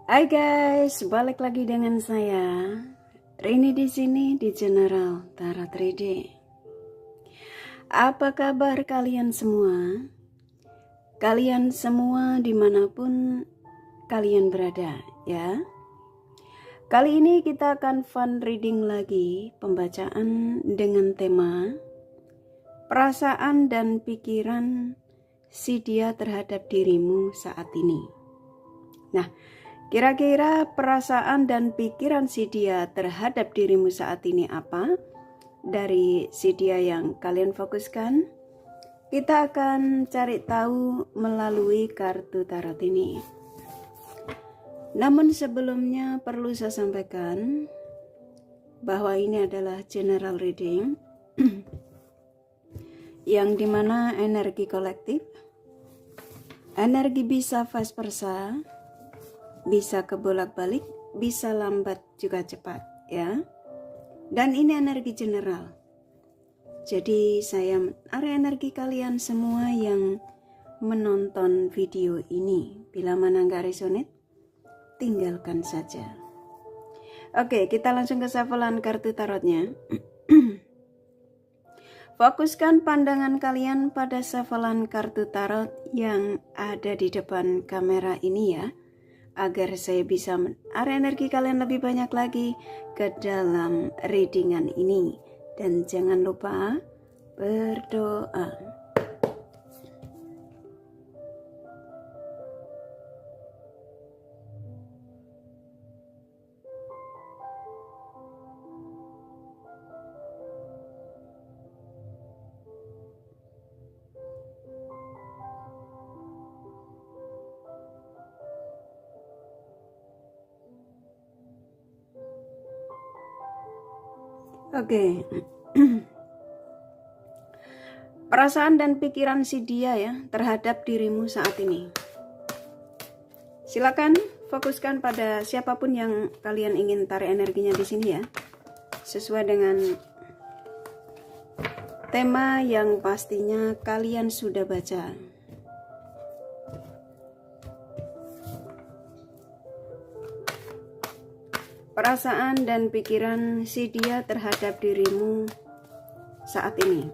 Hai guys, balik lagi dengan saya Rini di sini di General Tarot 3D. Apa kabar kalian semua? Kalian semua dimanapun kalian berada ya. Kali ini kita akan fun reading lagi, pembacaan dengan tema perasaan dan pikiran si dia terhadap dirimu saat ini. Nah, kira-kira perasaan dan pikiran si dia terhadap dirimu saat ini apa? Dari si dia yang kalian fokuskan, kita akan cari tahu melalui kartu tarot ini. Namun sebelumnya perlu saya sampaikan bahwa ini adalah general reading yang dimana energi kolektif, energi bisa vice versa, bisa kebolak-balik, bisa lambat juga cepat ya. Dan ini energi general. Jadi saya menarik energi kalian semua yang menonton video ini. Bila mana nggak resonate, tinggalkan saja. Oke, kita langsung ke shufflean kartu tarotnya. Fokuskan pandangan kalian pada shufflean kartu tarot yang ada di depan kamera ini ya, agar saya bisa menarik energi kalian lebih banyak lagi ke dalam readingan ini. Dan jangan lupa berdoa. Oke. Perasaan dan pikiran si dia ya terhadap dirimu saat ini. Silakan fokuskan pada siapapun yang kalian ingin tarik energinya di sini ya. Sesuai dengan tema yang pastinya kalian sudah baca. Perasaan dan pikiran si dia terhadap dirimu saat ini.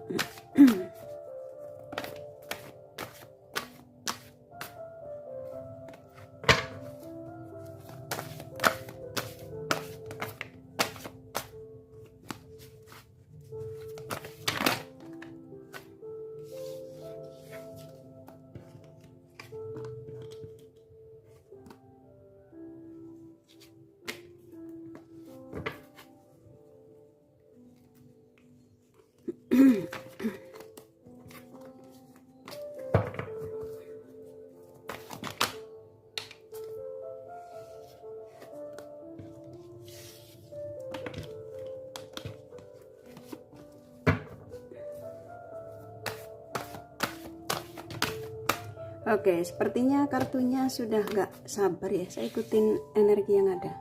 Oke, sepertinya kartunya sudah nggak sabar ya. Saya ikutin energi yang ada.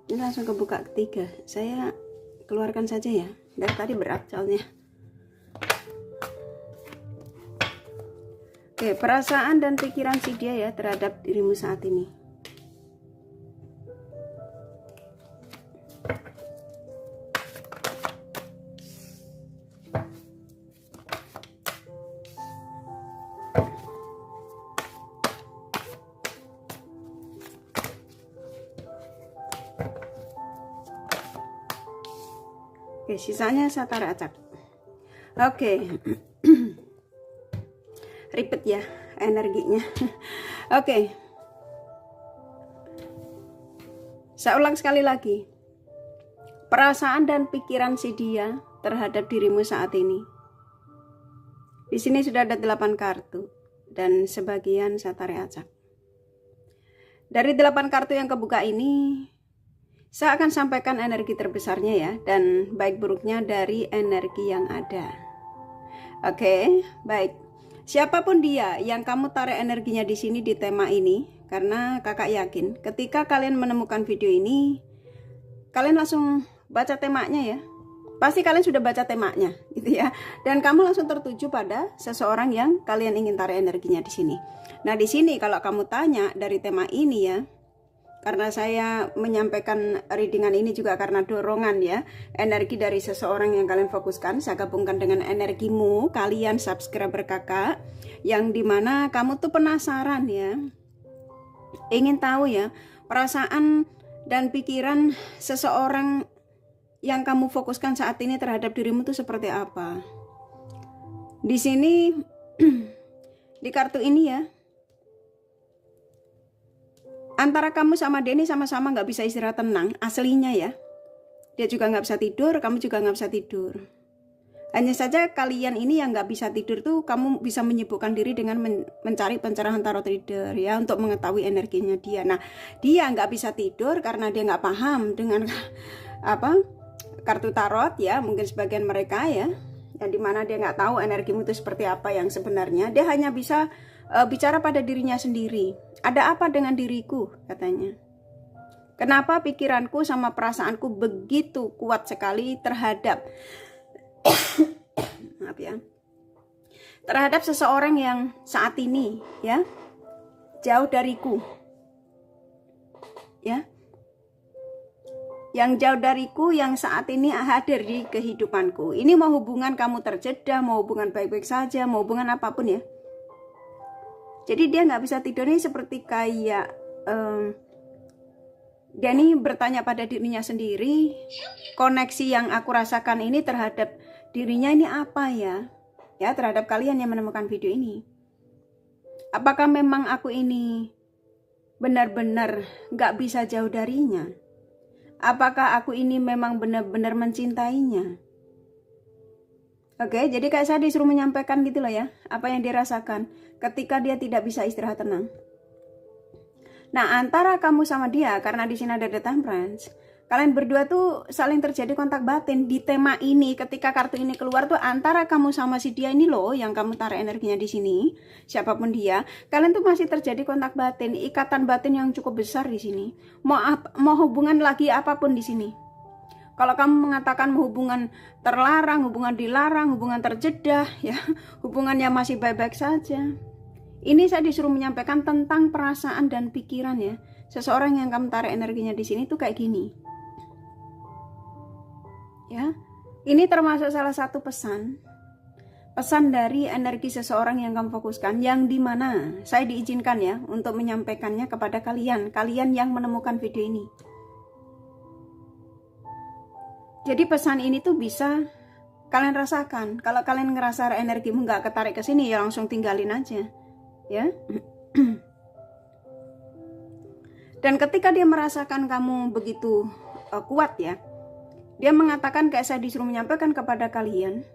Ini langsung kebuka ketiga. Saya keluarkan saja ya. Dari tadi berat soalnya. Oke, perasaan dan pikiran si dia ya terhadap dirimu saat ini. Oke, sisanya saya tarik acak. Oke. Ribet ya energinya. Oke. Saya ulang sekali lagi. Perasaan dan pikiran si dia terhadap dirimu saat ini. Di sini sudah ada 8 kartu dan sebagian saya tarik acak. Dari 8 kartu yang kebuka ini, saya akan sampaikan energi terbesarnya ya, dan baik buruknya dari energi yang ada. Oke, baik. Siapapun dia yang kamu tarik energinya di sini di tema ini, karena kakak yakin ketika kalian menemukan video ini, kalian langsung baca temanya ya. Pasti kalian sudah baca temanya gitu ya. Dan kamu langsung tertuju pada seseorang yang kalian ingin tarik energinya di sini. Nah, di sini kalau kamu tanya dari tema ini ya, karena saya menyampaikan readingan ini juga karena dorongan ya, energi dari seseorang yang kalian fokuskan, saya gabungkan dengan energimu, kalian subscriber kakak, yang dimana kamu tuh penasaran ya, ingin tahu ya, perasaan dan pikiran seseorang yang kamu fokuskan saat ini terhadap dirimu tuh seperti apa. Di sini, di kartu ini ya, antara kamu sama Denny sama-sama nggak bisa istirahat tenang, aslinya ya. Dia juga nggak bisa tidur, kamu juga nggak bisa tidur. Hanya saja kalian ini yang nggak bisa tidur tuh, kamu bisa menyibukkan diri dengan mencari pencerahan tarot reader ya, untuk mengetahui energinya dia. Nah, dia nggak bisa tidur karena dia nggak paham dengan apa kartu tarot ya, mungkin sebagian mereka ya, yang dimana dia nggak tahu energimu itu seperti apa yang sebenarnya. Dia hanya bisa bicara pada dirinya sendiri. Ada apa dengan diriku, katanya. Kenapa pikiranku sama perasaanku begitu kuat sekali terhadap maaf ya, terhadap seseorang yang saat ini ya jauh dariku ya, yang jauh dariku, yang saat ini hadir di kehidupanku. Ini mau hubungan kamu terjeda, mau hubungan baik-baik saja, mau hubungan apapun ya. Jadi dia nggak bisa tidur ini seperti kayak Denny bertanya pada dirinya sendiri, koneksi yang aku rasakan ini terhadap dirinya ini apa ya? Ya, terhadap kalian yang menemukan video ini. Apakah memang aku ini benar-benar nggak bisa jauh darinya? Apakah aku ini memang benar-benar mencintainya? Oke, jadi kayak saya disuruh menyampaikan gitu loh ya, apa yang dirasakan ketika dia tidak bisa istirahat tenang. Nah, antara kamu sama dia, karena di sini ada The Temperance, kalian berdua tuh saling terjadi kontak batin di tema ini. Ketika kartu ini keluar tuh antara kamu sama si dia ini loh, yang kamu tarik energinya di sini, siapapun dia, kalian tuh masih terjadi kontak batin, ikatan batin yang cukup besar di sini. Mau hubungan lagi apapun di sini. Kalau kamu mengatakan hubungan terlarang, hubungan dilarang, hubungan terjeda, ya, hubungannya masih baik-baik saja. Ini saya disuruh menyampaikan tentang perasaan dan pikiran ya. Seseorang yang kamu tarik energinya di sini tuh kayak gini. Ya, ini termasuk salah satu pesan dari energi seseorang yang kamu fokuskan, yang dimana saya diizinkan ya untuk menyampaikannya kepada kalian yang menemukan video ini. Jadi pesan ini tuh bisa kalian rasakan. Kalau kalian ngerasa energimu nggak ketarik ke sini, ya langsung tinggalin aja, ya. Dan ketika dia merasakan kamu begitu kuat ya, dia mengatakan kayak saya disuruh menyampaikan kepada kalian,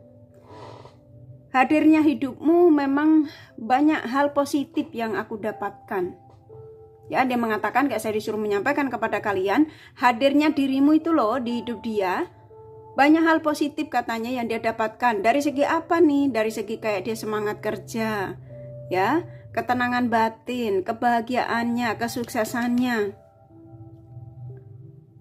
hadirnya hidupmu memang banyak hal positif yang aku dapatkan. Ya, dia mengatakan kayak saya disuruh menyampaikan kepada kalian, hadirnya dirimu itu loh di hidup dia, banyak hal positif katanya yang dia dapatkan. Dari segi apa nih? Dari segi kayak dia semangat kerja, ya, ketenangan batin, kebahagiaannya, kesuksesannya.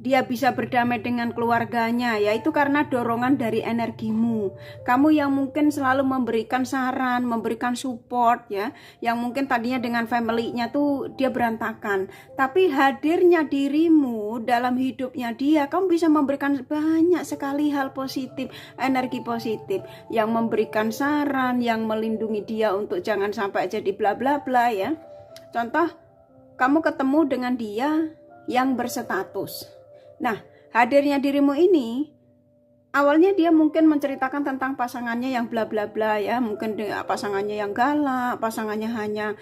Dia bisa berdamai dengan keluarganya, yaitu karena dorongan dari energimu. Kamu yang mungkin selalu memberikan saran, memberikan support ya, yang mungkin tadinya dengan family-nya tuh dia berantakan. Tapi hadirnya dirimu dalam hidupnya dia, kamu bisa memberikan banyak sekali hal positif, energi positif, yang memberikan saran, yang melindungi dia untuk jangan sampai jadi bla bla bla ya. Contoh, kamu ketemu dengan dia yang berstatus. Nah, hadirnya dirimu ini, awalnya dia mungkin menceritakan tentang pasangannya yang bla bla bla ya, mungkin pasangannya yang galak, pasangannya hanya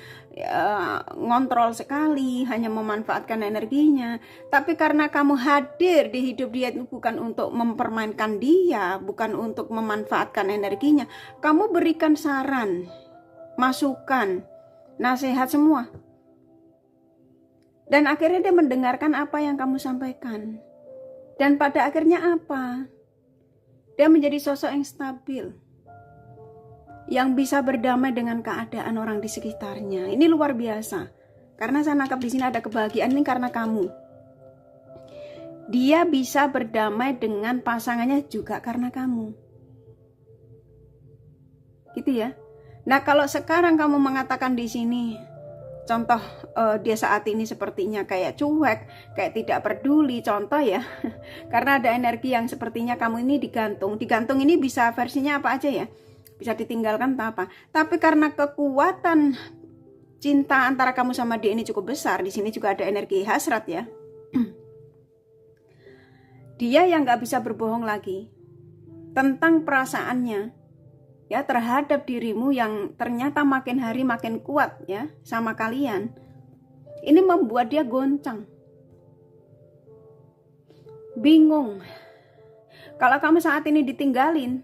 ngontrol sekali, hanya memanfaatkan energinya. Tapi karena kamu hadir di hidup dia itu bukan untuk mempermainkan dia, bukan untuk memanfaatkan energinya, kamu berikan saran, masukan, nasihat semua. Dan akhirnya dia mendengarkan apa yang kamu sampaikan. Dan pada akhirnya apa? Dia menjadi sosok yang stabil, yang bisa berdamai dengan keadaan orang di sekitarnya. Ini luar biasa. Karena saya nangkap di sini ada kebahagiaan ini karena kamu. Dia bisa berdamai dengan pasangannya juga karena kamu. Gitu ya. Nah, kalau sekarang kamu mengatakan di sini, contoh dia saat ini sepertinya kayak cuek, kayak tidak peduli, contoh ya. Karena ada energi yang sepertinya kamu ini digantung. Digantung ini bisa versinya apa aja ya, bisa ditinggalkan atau apa. Tapi karena kekuatan cinta antara kamu sama dia ini cukup besar, di sini juga ada energi hasrat ya. Dia yang gak bisa berbohong lagi tentang perasaannya ya terhadap dirimu yang ternyata makin hari makin kuat ya sama kalian. Ini membuat dia goncang, bingung. Kalau kamu saat ini ditinggalin,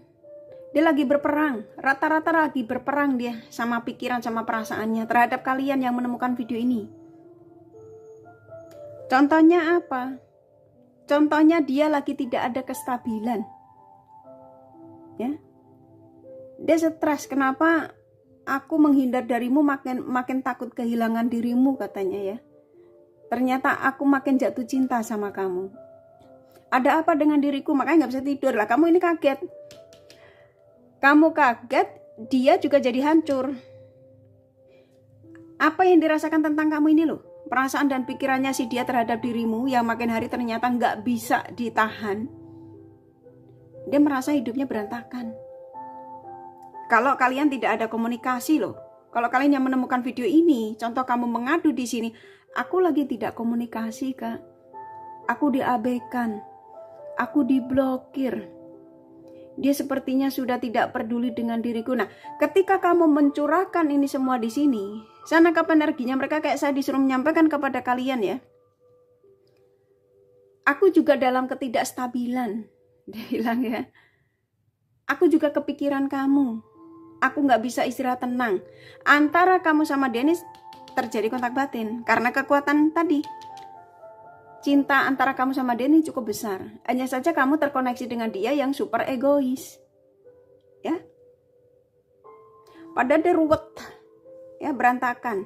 dia lagi berperang, rata-rata lagi berperang dia sama pikiran sama perasaannya terhadap kalian yang menemukan video ini. Contohnya apa? Contohnya dia lagi tidak ada kestabilan. Ya. Dia stres, kenapa aku menghindar darimu, makin takut kehilangan dirimu katanya ya. Ternyata aku makin jatuh cinta sama kamu. Ada apa dengan diriku, makanya gak bisa tidur lah. Kamu ini kaget. Kamu kaget, dia juga jadi hancur. Apa yang dirasakan tentang kamu ini loh. Perasaan dan pikirannya si dia terhadap dirimu yang makin hari ternyata gak bisa ditahan. Dia merasa hidupnya berantakan. Kalau kalian tidak ada komunikasi loh. Kalau kalian yang menemukan video ini, contoh kamu mengadu di sini, aku lagi tidak komunikasi kak. Aku diabaikan. Aku diblokir. Dia sepertinya sudah tidak peduli dengan diriku. Nah, ketika kamu mencurahkan ini semua di sini, sana nangkap energinya mereka kayak saya disuruh menyampaikan kepada kalian ya. Aku juga dalam ketidakstabilan. Dia bilang ya. Aku juga kepikiran kamu. Aku gak bisa istirahat tenang. Antara kamu sama Dennis terjadi kontak batin. Karena kekuatan tadi. Cinta antara kamu sama Dennis cukup besar. Hanya saja kamu terkoneksi dengan dia yang super egois. Ya. Padahal dia ruwet. Ya, berantakan.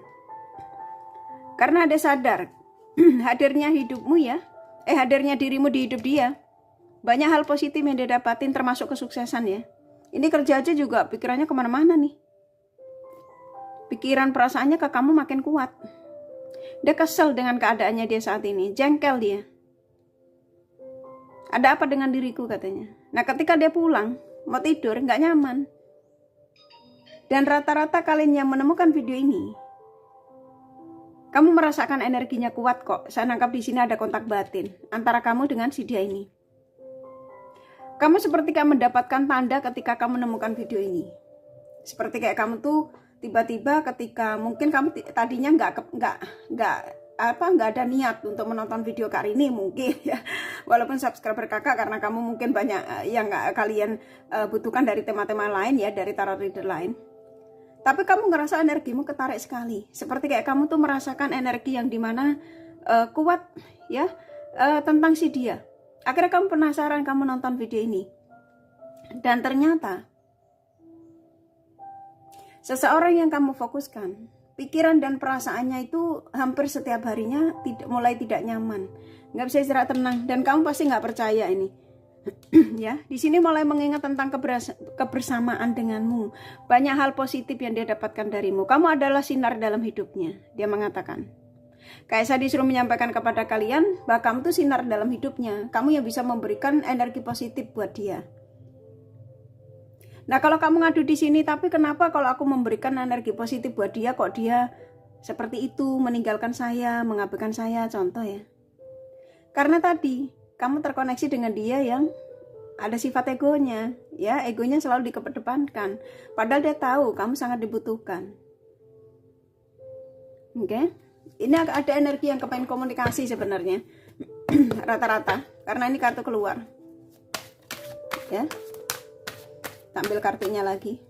Karena dia sadar. Hadirnya hidupmu ya. Hadirnya dirimu di hidup dia. Banyak hal positif yang dia dapatin termasuk kesuksesan ya. Ini kerja aja juga pikirannya kemana-mana nih. Pikiran perasaannya ke kamu makin kuat. Dia kesel dengan keadaannya dia saat ini. Jengkel dia. Ada apa dengan diriku katanya. Nah ketika dia pulang, mau tidur, gak nyaman. Dan rata-rata kalian yang menemukan video ini, kamu merasakan energinya kuat kok. Saya nangkap di sini ada kontak batin antara kamu dengan si dia ini. Kamu seperti kayak mendapatkan tanda ketika kamu menemukan video ini. Seperti kayak kamu tuh tiba-tiba ketika mungkin kamu tadinya nggak ada niat untuk menonton video kali ini mungkin ya. Walaupun subscriber kakak karena kamu mungkin banyak yang nggak kalian butuhkan dari tema-tema lain ya, dari tarot reader lain. Tapi kamu ngerasa energimu ketarik sekali. Seperti kayak kamu tuh merasakan energi yang dimana kuat ya tentang si dia. Akhirnya kamu penasaran, kamu nonton video ini. Dan ternyata seseorang yang kamu fokuskan, pikiran dan perasaannya itu hampir setiap harinya mulai tidak nyaman. Nggak bisa istirahat tenang. Dan kamu pasti nggak percaya ini. Ya, di sini mulai mengingat tentang kebersamaan denganmu. Banyak hal positif yang dia dapatkan darimu. Kamu adalah sinar dalam hidupnya, dia mengatakan. Kayak saya disuruh menyampaikan kepada kalian bahwa kamu tuh sinar dalam hidupnya. Kamu yang bisa memberikan energi positif buat dia. Nah kalau kamu ngadu di sini, tapi kenapa kalau aku memberikan energi positif buat dia, kok dia seperti itu, meninggalkan saya, mengabaikan saya, contoh ya. Karena tadi kamu terkoneksi dengan dia yang ada sifat egonya, ya egonya selalu dikedepankan. Padahal dia tahu kamu sangat dibutuhkan. Oke. Ini ada energi yang kepengen komunikasi sebenarnya. Rata-rata. Karena ini kartu keluar. Ya. Ambil kartunya lagi.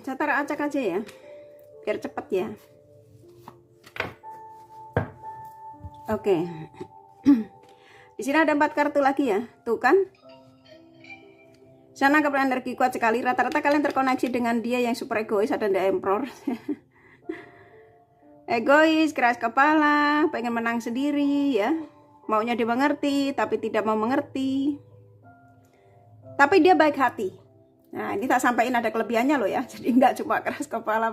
Saya taruh acak aja ya. Biar cepet ya. Oke. Di sini ada 4 kartu lagi ya. Tuh kan. Saya nangkap energi kuat sekali. Rata-rata kalian terkoneksi dengan dia yang super egois. Ada The Emperor. Egois, keras kepala, pengen menang sendiri ya. Maunya dimengerti tapi tidak mau mengerti. Tapi dia baik hati. Nah, ini tak sampaikan ada kelebihannya loh ya. Jadi nggak cuma keras kepala.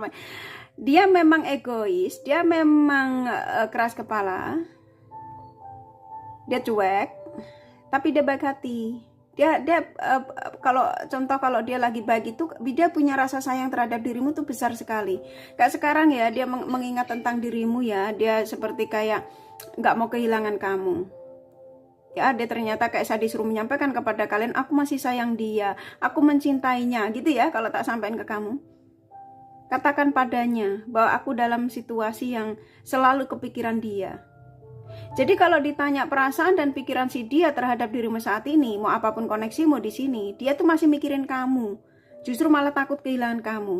Dia memang egois, dia memang keras kepala. Dia cuek, tapi dia baik hati. Dia kalau dia lagi baik itu, dia punya rasa sayang terhadap dirimu tuh besar sekali. Kayak sekarang ya, dia mengingat tentang dirimu ya. Dia seperti kayak nggak mau kehilangan kamu. Ya, dia ternyata kayak saya disuruh menyampaikan kepada kalian, aku masih sayang dia, aku mencintainya, gitu ya. Kalau tak sampaikan ke kamu, katakan padanya bahwa aku dalam situasi yang selalu kepikiran dia. Jadi kalau ditanya perasaan dan pikiran si dia terhadap dirimu saat ini, mau apapun koneksimu di sini, dia tuh masih mikirin kamu, justru malah takut kehilangan kamu.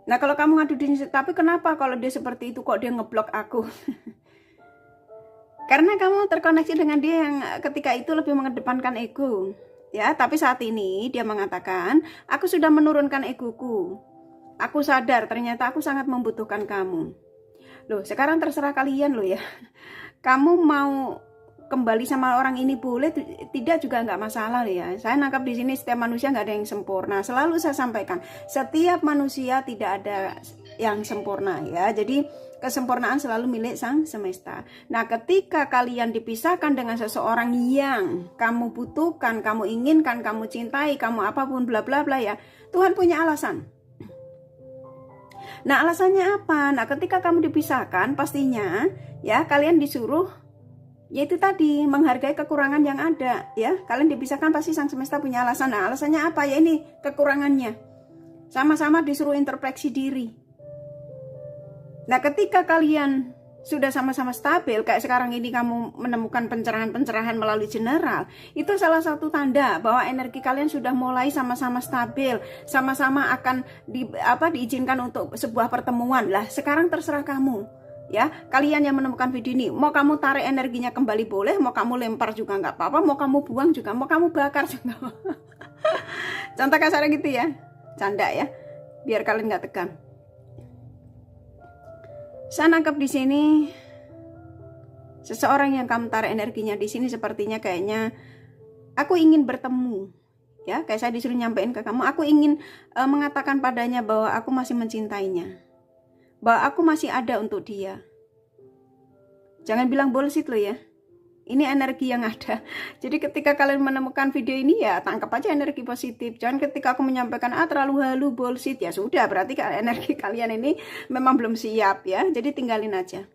Nah, kalau kamu ngadu di sini, tapi kenapa kalau dia seperti itu kok dia ngeblok aku? Karena kamu terkoneksi dengan dia yang ketika itu lebih mengedepankan ego. Ya, tapi saat ini dia mengatakan, aku sudah menurunkan egoku. Aku sadar ternyata aku sangat membutuhkan kamu. Loh, sekarang terserah kalian loh ya. Kamu mau kembali sama orang ini boleh, tidak juga nggak masalah loh ya. Saya nangkap di sini setiap manusia nggak ada yang sempurna. Selalu saya sampaikan, setiap manusia tidak ada yang sempurna ya. Jadi kesempurnaan selalu milik Sang Semesta. Nah, ketika kalian dipisahkan dengan seseorang yang kamu butuhkan, kamu inginkan, kamu cintai, kamu apapun bla bla bla ya, Tuhan punya alasan. Nah, alasannya apa? Nah, ketika kamu dipisahkan, pastinya ya kalian disuruh yaitu tadi menghargai kekurangan yang ada ya. Kalian dipisahkan pasti Sang Semesta punya alasan. Nah, alasannya apa? Ya ini kekurangannya. Sama-sama disuruh introspeksi diri. Nah, ketika kalian sudah sama-sama stabil, kayak sekarang ini kamu menemukan pencerahan-pencerahan melalui general, itu salah satu tanda bahwa energi kalian sudah mulai sama-sama stabil, sama-sama akan diizinkan untuk sebuah pertemuan. Lah, sekarang terserah kamu. Ya, kalian yang menemukan video ini, mau kamu tarik energinya kembali boleh, mau kamu lempar juga nggak apa-apa, mau kamu buang juga, mau kamu bakar juga. Contoh kasar gitu ya, canda ya, biar kalian nggak tegang. Saya nangkap di sini seseorang yang kamu tarik energinya di sini sepertinya kayaknya aku ingin bertemu, ya, kayak saya disuruh nyampein ke kamu, aku ingin mengatakan padanya bahwa aku masih mencintainya, bahwa aku masih ada untuk dia. Jangan bilang bullshit loh ya. Ini energi yang ada. Jadi ketika kalian menemukan video ini ya tangkap aja energi positif. Jangan ketika aku menyampaikan terlalu halu bullshit, ya sudah berarti energi kalian ini memang belum siap ya. Jadi tinggalin aja.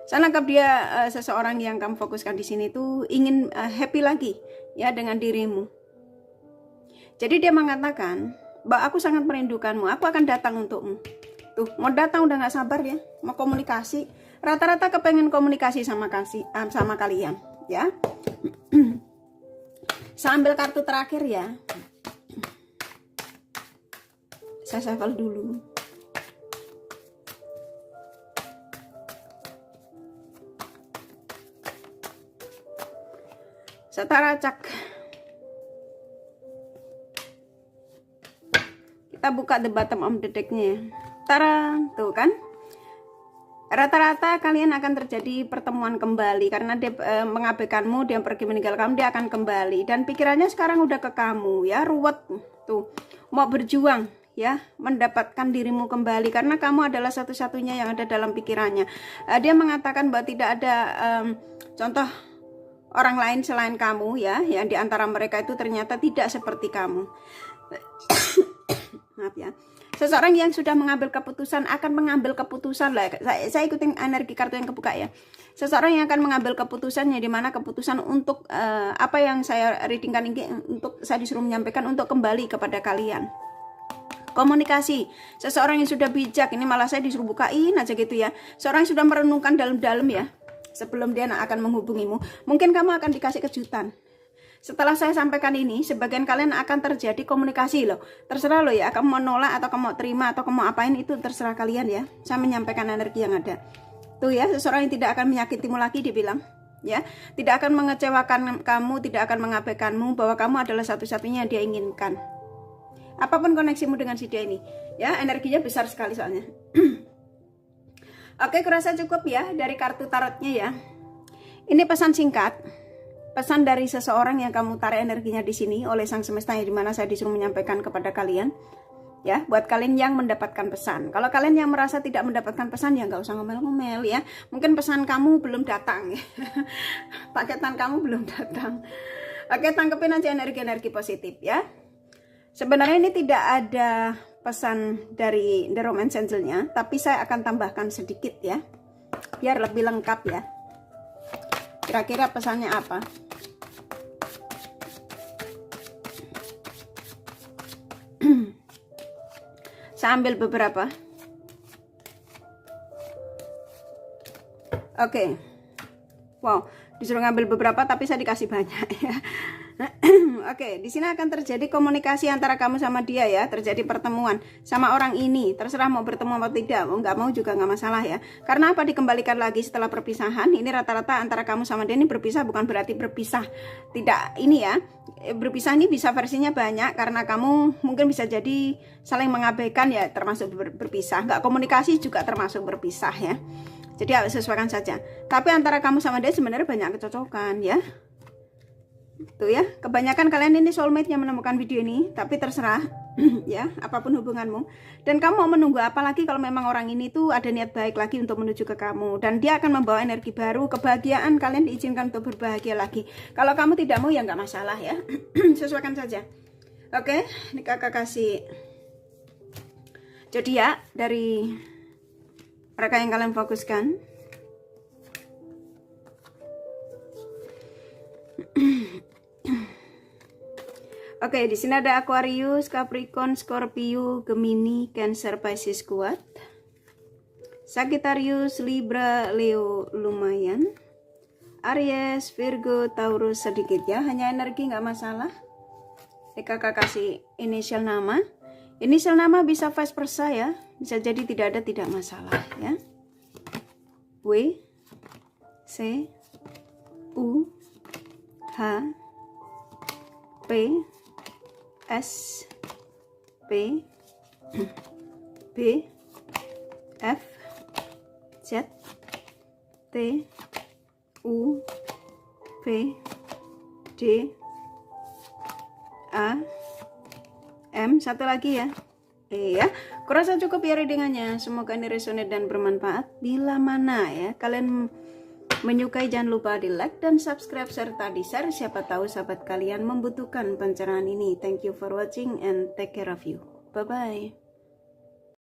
Saya nangkap dia seseorang yang kamu fokuskan di sini tuh ingin happy lagi ya dengan dirimu. Jadi dia mengatakan, "Mbak, aku sangat merindukanmu. Aku akan datang untukmu." Tuh, mau datang udah nggak sabar ya, mau komunikasi. Rata-rata kepengen komunikasi sama kalian ya. Saya ambil kartu terakhir ya. Saya shuffle dulu. Saya acak. Kita buka the bottom of the deck-nya. Tara, tuh kan? Rata-rata kalian akan terjadi pertemuan kembali karena dia mengabaikanmu, dia pergi meninggalkan kamu, dia akan kembali dan pikirannya sekarang udah ke kamu ya, ruwet tuh, mau berjuang ya, mendapatkan dirimu kembali karena kamu adalah satu-satunya yang ada dalam pikirannya. Dia mengatakan bahwa tidak ada contoh orang lain selain kamu ya, yang diantara mereka itu ternyata tidak seperti kamu. Maaf ya. Seseorang yang sudah mengambil keputusan akan mengambil keputusan lah. Saya ikutin energi kartu yang kebuka ya. Seseorang yang akan mengambil keputusannya, di mana keputusan untuk apa yang saya readingkan ini, untuk saya disuruh menyampaikan untuk kembali kepada kalian. Komunikasi. Seseorang yang sudah bijak, ini malah saya disuruh bukain aja gitu ya. Seorang yang sudah merenungkan dalam-dalam ya, sebelum dia akan menghubungimu. Mungkin kamu akan dikasih kejutan. Setelah saya sampaikan ini, sebagian kalian akan terjadi komunikasi loh. Terserah loh ya, kamu mau nolak atau kamu mau terima atau kamu mau apain, itu terserah kalian ya. Saya menyampaikan energi yang ada. Tuh ya, seseorang yang tidak akan menyakitimu lagi, dibilang ya. Tidak akan mengecewakan kamu, tidak akan mengabaikanmu, bahwa kamu adalah satu-satunya yang dia inginkan. Apapun koneksimu dengan si dia ini, ya, energinya besar sekali soalnya. Oke, kurasa cukup ya dari kartu tarotnya ya. Ini pesan singkat. pesan dari seseorang yang kamu tarik energinya di sini oleh sang semesta, yang dimana saya disuruh menyampaikan kepada kalian. Ya, buat kalian yang mendapatkan pesan. Kalau kalian yang merasa tidak mendapatkan pesan, ya nggak usah ngomel-ngomel ya. Mungkin pesan kamu belum datang ya. Paketan kamu belum datang. Oke, tangkepin aja energi-energi positif ya. Sebenarnya ini tidak ada pesan dari The Romance Angel-nya, tapi saya akan tambahkan sedikit ya, biar lebih lengkap ya. Kira-kira pesannya apa? Saya ambil beberapa. Oke. Wow, disuruh ngambil beberapa tapi saya dikasih banyak ya. Oke, di sini akan terjadi komunikasi antara kamu sama dia ya, terjadi pertemuan sama orang ini. Terserah mau bertemu atau tidak, mau nggak mau juga nggak masalah ya. Karena apa, dikembalikan lagi setelah perpisahan. Ini rata-rata antara kamu sama dia ini berpisah, bukan berarti berpisah. Tidak, ini ya, berpisah ini bisa versinya banyak, karena kamu mungkin bisa jadi saling mengabaikan ya, termasuk berpisah. Nggak komunikasi juga termasuk berpisah ya. Jadi harus sesuaikan saja. Tapi antara kamu sama dia sebenarnya banyak kecocokan ya. Tuh ya, kebanyakan kalian ini soulmate yang menemukan video ini, tapi terserah ya, apapun hubunganmu. Dan kamu mau menunggu apa lagi kalau memang orang ini tuh ada niat baik lagi untuk menuju ke kamu, dan dia akan membawa energi baru, kebahagiaan, kalian diizinkan untuk berbahagia lagi. Kalau kamu tidak mau ya nggak masalah ya. Sesuaikan saja. Oke, ini kakak kasih zodiak dari mereka yang kalian fokuskan. Oke, di sini ada Aquarius, Capricorn, Scorpio, Gemini, Cancer, Pisces kuat. Sagittarius, Libra, Leo lumayan. Aries, Virgo, Taurus sedikit ya, hanya energi nggak masalah. Kakak kasih inisial nama. Inisial nama bisa vice versa ya, bisa jadi tidak ada, tidak masalah ya. W, C, U, H, P, S, P, B, F, Z, T, U, V, D, A, M, satu lagi ya. Ya, kurasa cukup ya readingannya. Semoga ini resonate dan bermanfaat. Bila mana ya kalian menyukai, jangan lupa di like dan subscribe serta di share. Siapa tahu sahabat kalian membutuhkan pencerahan ini. Thank you for watching and take care of you. Bye bye.